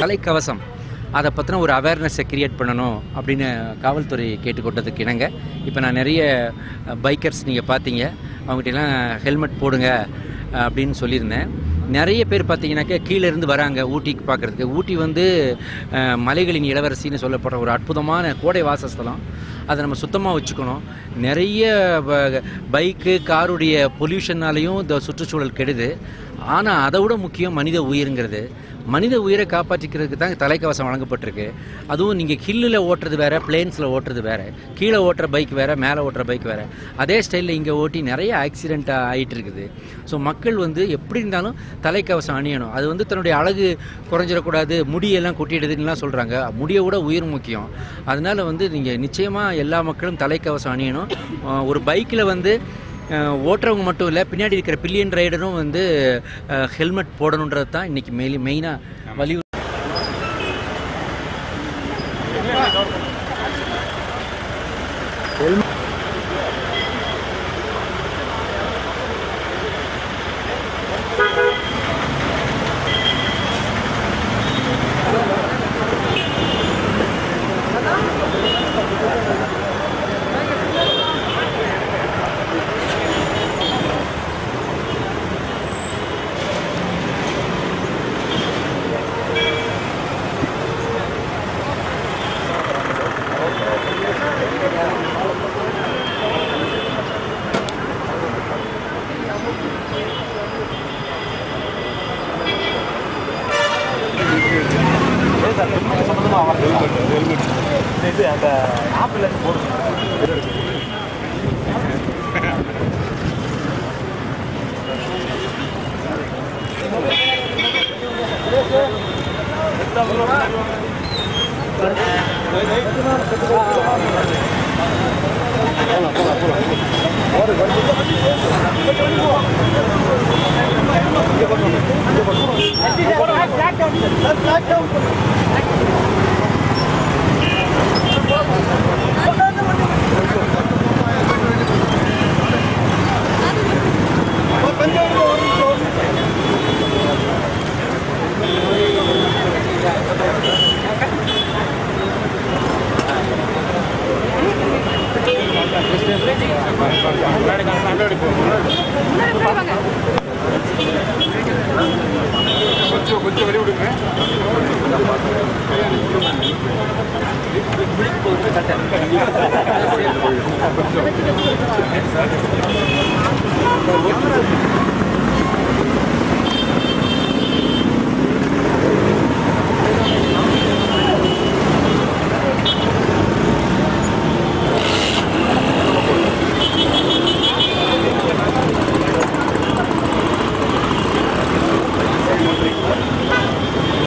தலைக்கவசம் அதை பற்றின ஒரு அவேர்னஸை க்ரியேட் பண்ணணும் அப்படின்னு காவல்துறை கேட்டுக்கொண்டதுக்கு இணங்க இப்போ நான் நிறைய பைக்கர்ஸ் நீங்கள் பார்த்தீங்க, அவங்ககிட்டலாம் ஹெல்மெட் போடுங்க அப்படின்னு சொல்லியிருந்தேன். நிறைய பேர் பார்த்தீங்கன்னாக்கா கீழேருந்து வராங்க ஊட்டிக்கு பார்க்குறதுக்கு. ஊட்டி வந்து மலைகளின் இளவரசின்னு சொல்லப்படுற ஒரு அற்புதமான கோடை வாசஸ்தலம். அதை நம்ம சுத்தமாக வச்சுக்கணும். நிறைய பைக்கு காருடைய பொல்யூஷன்னாலேயும் இந்த சுற்றுச்சூழல் கெடுது. ஆனால் அதை விட முக்கியம் மனித உயிருங்கிறது. மனித உயிரை காப்பாற்றிக்கிறதுக்கு தான் தலைக்கவசம் வழங்கப்பட்டிருக்கு. அதுவும் நீங்கள் ஹில்லில் ஓட்டுறது வேறு, பிளேன்ஸில் ஓட்டுறது வேறு, கீழே ஓட்டுற பைக் வேறு, மேலே ஓட்டுற பைக் வேறு. அதே ஸ்டைலில் இங்கே ஓட்டி நிறைய ஆக்சிடெண்ட் ஆகிட்டு இருக்குது. ஸோ மக்கள் வந்து எப்படி இருந்தாலும் தலைக்கவசம் அணியணும். அது வந்து தன்னுடைய அழகு குறைஞ்சிடக்கூடாது, முடியெல்லாம் கொட்டிடுதுன்னெலாம் சொல்கிறாங்க. முடியை விட உயிர் முக்கியம். அதனால் வந்து நீங்கள் நிச்சயமாக எல்லா மக்களும் தலைக்கவசம் அணியணும். ஒரு பைக்கில் வந்து ஓட்டுறவங்க மட்டும் இல்லை, பின்னாடி இருக்கிற பில்லியன் ரைடரும் வந்து ஹெல்மெட் போடணுன்றது தான் இன்றைக்கி மெயினாக வலியுறுத்தி. அந்த ஆப்பிள் போடுங்க. கொஞ்சம் வெளியே விடுங்க. கொஞ்சம்